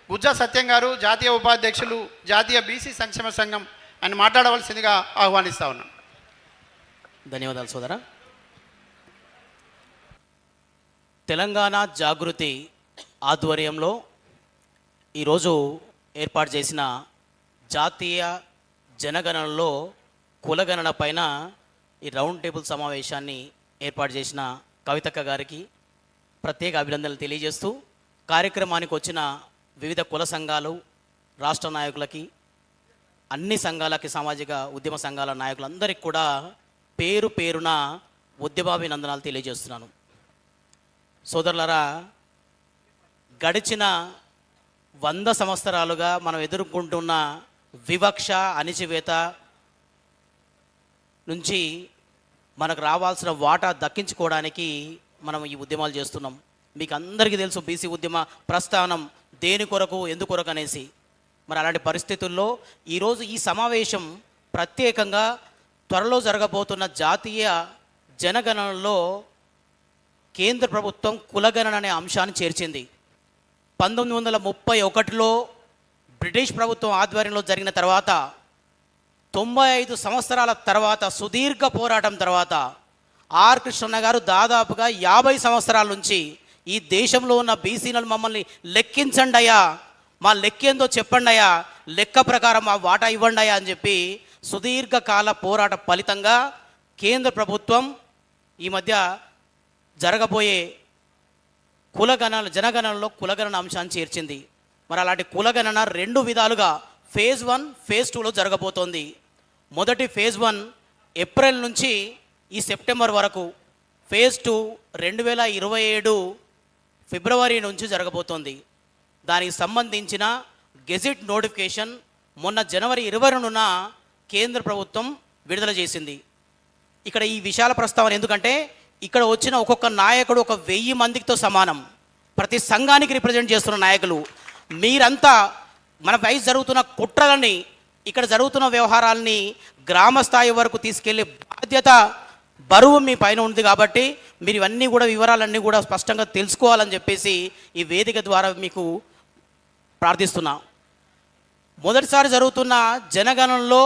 గుజ్జా సత్యం గారు జాతీయ ఉపాధ్యక్షులు జాతీయ బీసీ సంక్షేమ సంఘం అని మాట్లాడవలసిందిగా ఆహ్వానిస్తా ఉన్నాం. ధన్యవాదాలు సోదర. తెలంగాణ జాగృతి ఆధ్వర్యంలో ఈరోజు ఏర్పాటు చేసిన జాతీయ జనగణనలో కులగణన పైన ఈ రౌండ్ టేబుల్ సమావేశాన్ని ఏర్పాటు చేసిన కవితక్క గారికి ప్రత్యేక అభినందనలు తెలియజేస్తూ, కార్యక్రమానికి వచ్చిన వివిధ కుల సంఘాలు, రాష్ట్ర నాయకులకి, అన్ని సంఘాలకి, సామాజిక ఉద్యమ సంఘాల నాయకులందరికీ కూడా పేరు పేరున ఉద్యమాభినందనాలు తెలియజేస్తున్నాను. సోదరులారా, గడిచిన 100 సంవత్సరాలుగా మనం ఎదుర్కొంటున్న వివక్ష, అణిచివేత నుంచి మనకు రావాల్సిన వాటా దక్కించుకోవడానికి మనం ఈ ఉద్యమాలు చేస్తున్నాం. మీకు అందరికీ తెలుసు బీసీ ఉద్యమ ప్రస్థానం దేని కొరకు, ఎందుకొరకు అనేసి. మరి అలాంటి పరిస్థితుల్లో ఈరోజు ఈ సమావేశం ప్రత్యేకంగా త్వరలో జరగబోతున్న జాతీయ జనగణనలో కేంద్ర ప్రభుత్వం కులగణన అనే అంశాన్ని చేర్చింది. 1931లో బ్రిటిష్ ప్రభుత్వం ఆధ్వర్యంలో జరిగిన తర్వాత 95 సంవత్సరాల తర్వాత, సుదీర్ఘ పోరాటం తర్వాత ఆర్ కృష్ణన్న గారు దాదాపుగా 50 సంవత్సరాల నుంచి ఈ దేశంలో ఉన్న బీసీలను మమ్మల్ని లెక్కించండి అయ్యా, మా లెక్కేందో చెప్పండి అయ్యా, లెక్క ప్రకారం మా వాటా ఇవ్వండి అయ్యా అని చెప్పి సుదీర్ఘకాల పోరాట ఫలితంగా కేంద్ర ప్రభుత్వం ఈ మధ్య జరగబోయే జనగణనలో కులగణన అంశాన్ని చేర్చింది. మరి అలాంటి కులగణన 2 విధాలుగా ఫేజ్ 1, ఫేజ్ 2లో జరగబోతోంది. మొదటి ఫేజ్ 1 ఏప్రిల్ నుంచి ఈ సెప్టెంబర్ వరకు, ఫేజ్ 2 2027 ఫిబ్రవరి నుంచి జరగబోతోంది. దానికి సంబంధించిన గెజిట్ నోటిఫికేషన్ మొన్న జనవరి 20న కేంద్ర ప్రభుత్వం విడుదల చేసింది. ఇక్కడ ఈ విశాల ప్రస్తావన ఎందుకంటే, ఇక్కడ వచ్చిన ఒక్కొక్క నాయకుడు 1000 మందితో సమానం. ప్రతి సంఘానికి రిప్రజెంట్ చేస్తున్న నాయకులు మీరంతా మన పై జరుగుతున్న కుట్రలని, ఇక్కడ జరుగుతున్న వ్యవహారాలని గ్రామ స్థాయి వరకు తీసుకెళ్లే బాధ్యత, బరువు మీ పైన ఉంది. కాబట్టి మీరు ఇవన్నీ కూడా, వివరాలన్నీ కూడా స్పష్టంగా తెలుసుకోవాలని చెప్పేసి ఈ వేదిక ద్వారా మీకు ప్రార్థిస్తున్నా. మొదటిసారి జరుగుతున్న జనగణనలో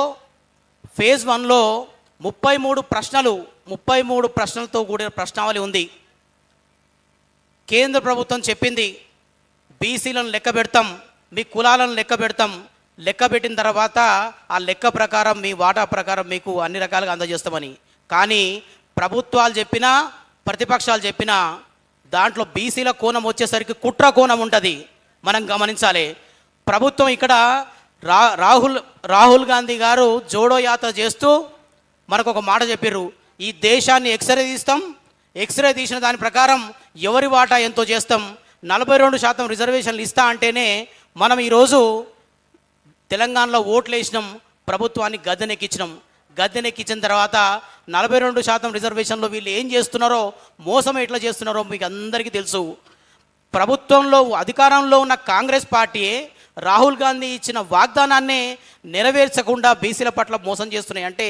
ఫేజ్ 1లో 33 ప్రశ్నలతో కూడిన ప్రశ్నావళి ఉంది. కేంద్ర ప్రభుత్వం చెప్పింది, బీసీలను లెక్క పెడతాం, మీ కులాలను లెక్క పెడతాం, లెక్క పెట్టిన తర్వాత ఆ లెక్క ప్రకారం మీ వాటా ప్రకారం మీకు అన్ని రకాలుగా అందజేస్తామని. కానీ ప్రభుత్వాలు చెప్పినా, ప్రతిపక్షాలు చెప్పినా దాంట్లో బీసీల కోణం వచ్చేసరికి కుట్ర కోణం ఉంటుంది. మనం గమనించాలి. ప్రభుత్వం ఇక్కడ రాహుల్ గాంధీ గారు జోడో యాత్ర చేస్తూ మనకు ఒక మాట చెప్పారు, ఈ దేశాన్ని ఎక్స్రే తీస్తాం, ఎక్స్రే తీసిన దాని ప్రకారం ఎవరి వాటా ఎంతో చేస్తాం, 42% రిజర్వేషన్లు ఇస్తా అంటేనే మనం ఈరోజు తెలంగాణలో ఓట్లు వేసినాం, ప్రభుత్వాన్ని గద్దెనెక్కించినాం. గద్దెనెక్కించిన తర్వాత 42% రిజర్వేషన్లో వీళ్ళు ఏం చేస్తున్నారో, మోసం ఎట్లా చేస్తున్నారో మీకు అందరికీ తెలుసు. ప్రభుత్వంలో అధికారంలో ఉన్న కాంగ్రెస్ పార్టీయే రాహుల్ గాంధీ ఇచ్చిన వాగ్దానాన్ని నెరవేర్చకుండా బీసీల పట్ల మోసం చేస్తున్నాయి. అంటే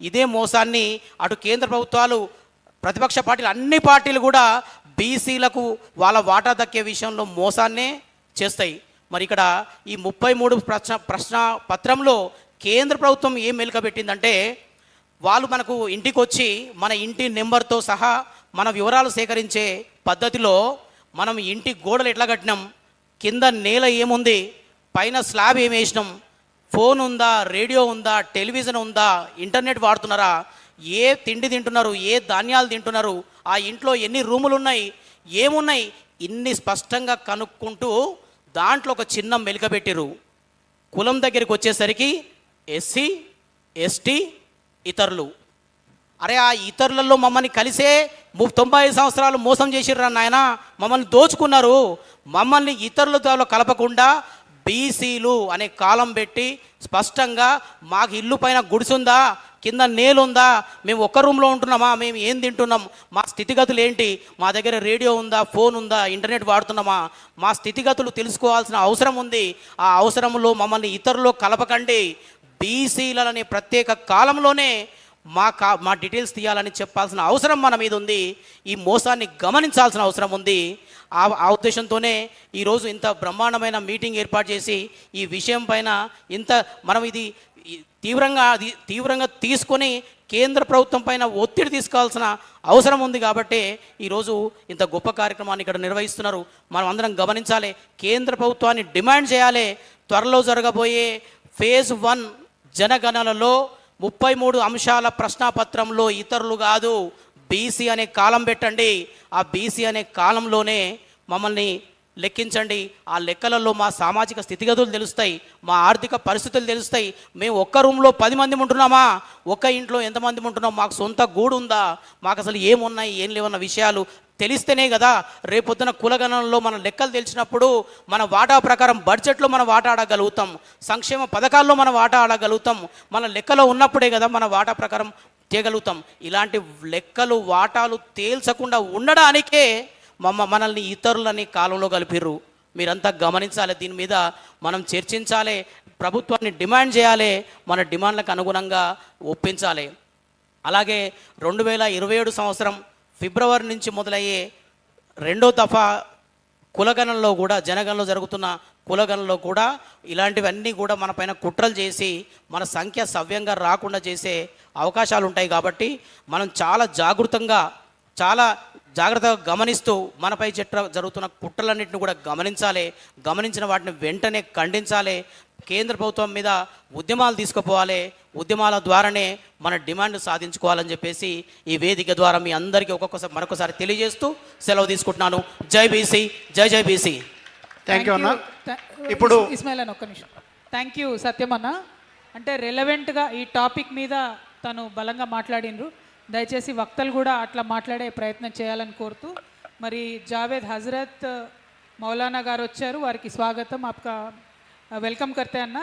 ఇదే మోసాన్ని అటు కేంద్ర ప్రభుత్వాలు, ప్రతిపక్ష పార్టీలు, అన్ని పార్టీలు కూడా బీసీలకు వాళ్ళ వాటా దక్కే విషయంలో మోసాన్నే చేస్తాయి. మరి ఇక్కడ ఈ 33 ప్రశ్న పత్రంలో కేంద్ర ప్రభుత్వం ఏం మెలకబెట్టిందంటే, వాళ్ళు మనకు ఇంటికి వచ్చి మన ఇంటి నెంబర్తో సహా మన వివరాలు సేకరించే పద్ధతిలో మనం ఇంటి గోడలు ఎట్లా కట్టినాం, కింద నేల ఏముంది, పైన స్లాబ్ ఏమి వేసినాం, ఫోన్ ఉందా, రేడియో ఉందా, టెలివిజన్ ఉందా, ఇంటర్నెట్ వాడుతున్నారా, ఏ తిండి తింటున్నారు, ఏ ధాన్యాలు తింటున్నారు, ఆ ఇంట్లో ఎన్ని రూములు ఉన్నాయి, ఏమున్నాయి, ఇన్ని స్పష్టంగా కనుక్కుంటూ దాంట్లో ఒక చిన్న మెలికబెట్టిరు. కులం దగ్గరికి వచ్చేసరికి ఎస్సీ, ఎస్టీ, ఇతరులు. అరే ఆ ఇతరులలో మమ్మల్ని కలిసే 95 సంవత్సరాలు మోసం చేసిర్రా నాయన, మమ్మల్ని దోచుకున్నారు. మమ్మల్ని ఇతరులతో కలపకుండా బీసీలు అనే కాలం పెట్టి స్పష్టంగా మాకు ఇల్లు పైన గుడిసుందా, కింద నేలుందా, మేము ఒక్క రూమ్లో ఉంటున్నామా, మేము ఏం తింటున్నాం, మా స్థితిగతులు ఏంటి, మా దగ్గర రేడియో ఉందా, ఫోన్ ఉందా, ఇంటర్నెట్ వాడుతున్నామా, మా స్థితిగతులు తెలుసుకోవాల్సిన అవసరం ఉంది. ఆ అవసరంలో మమ్మల్ని ఇతరులు కలపకండి. బీసీలనే ప్రత్యేక కాలంలోనే మా డీటెయిల్స్ తీయాలని చెప్పాల్సిన అవసరం మన మీద ఉంది. ఈ మోసాన్ని గమనించాల్సిన అవసరం ఉంది. ఆ ఉద్దేశంతోనే ఈరోజు ఇంత బ్రహ్మాండమైన మీటింగ్ ఏర్పాటు చేసి ఈ విషయం పైన మనం ఇది తీవ్రంగా తీసుకొని కేంద్ర ప్రభుత్వం పైన ఒత్తిడి తీసుకోవాల్సిన అవసరం ఉంది. కాబట్టి ఈరోజు ఇంత గొప్ప కార్యక్రమాన్ని ఇక్కడ నిర్వహిస్తున్నారు. మనం అందరం గమనించాలి, కేంద్ర ప్రభుత్వాన్ని డిమాండ్ చేయాలి. త్వరలో జరగబోయే ఫేజ్ 1 జనగణనలో 33 అంశాల ప్రశ్నాపత్రంలో ఇతరులు కాదు, బీసీ అనే కాలం పెట్టండి. ఆ బీసీ అనే కాలంలోనే మమ్మల్ని లెక్కించండి. ఆ లెక్కలలో మా సామాజిక స్థితిగతులు తెలుస్తాయి, మా ఆర్థిక పరిస్థితులు తెలుస్తాయి. మేము ఒక్క రూమ్లో 10 మంది ఉంటున్నామా, ఒక్క ఇంట్లో ఎంతమంది ఉంటున్నాం, మాకు సొంత గూడు ఉందా, మాకు అసలు ఏమున్నాయి ఏం లేవన్న విషయాలు తెలిస్తేనే కదా రేపొద్దున కులగణనలో మన లెక్కలు తెలిసినప్పుడు మన వాటా ప్రకారం బడ్జెట్లో మనం వాటా ఆడగలుగుతాం, సంక్షేమ పథకాల్లో మనం వాటా ఆడగలుగుతాం. మన లెక్కలో ఉన్నప్పుడే కదా మన వాటా ప్రకారం చేయగలుగుతాం. ఇలాంటి లెక్కలు వాటాలు తేల్చకుండా ఉండడానికే మనల్ని ఇతరులని కాలంలో కలిపిర్రు. మీరంతా గమనించాలి, దీని మీద మనం చర్చించాలి, ప్రభుత్వాన్ని డిమాండ్ చేయాలి, మన డిమాండ్లకు అనుగుణంగా ఒప్పించాలి. అలాగే 2027 సంవత్సరం ఫిబ్రవరి నుంచి మొదలయ్యే 2వ దఫా కులగణనలో కూడా, జనగణనలో జరుగుతున్న కులగణనలో కూడా ఇలాంటివన్నీ కూడా మన పైన కుట్రలు చేసి మన సంఖ్య సవ్యంగా రాకుండా చేసే అవకాశాలు ఉంటాయి. కాబట్టి మనం చాలా జాగ్రత్తగా గమనిస్తూ మనపై జరుగుతున్న కుట్రలన్నింటిని కూడా గమనించాలి. గమనించిన వాటిని వెంటనే ఖండించాలి. కేంద్ర ప్రభుత్వం మీద ఉద్యమాలు తీసుకుపోవాలి. ఉద్యమాల ద్వారానే మన డిమాండ్ సాధించుకోవాలని చెప్పేసి ఈ వేదిక ద్వారా మీ అందరికీ మరొకసారి తెలియజేస్తూ సెలవు తీసుకుంటున్నాను. జై బీసీ, జై జై బీసీ. థ్యాంక్ యూ అన్న. ఇప్పుడు ఇస్మాయిల్ అన్న ఒక్క నిమిషం. థ్యాంక్ యూ సత్యమన్న. అంటే రెలవెంట్గా ఈ టాపిక్ మీద తను బలంగా మాట్లాడినరు. దయచేసి వక్తలు కూడా అట్లా మాట్లాడే ప్రయత్నం చేయాలని కోరుతూ, మరి జావేద్ హజరత్ మౌలానా గారు వచ్చారు, వారికి స్వాగతం. ఆప్కా వెల్కమ్ करते हैं अन्ना.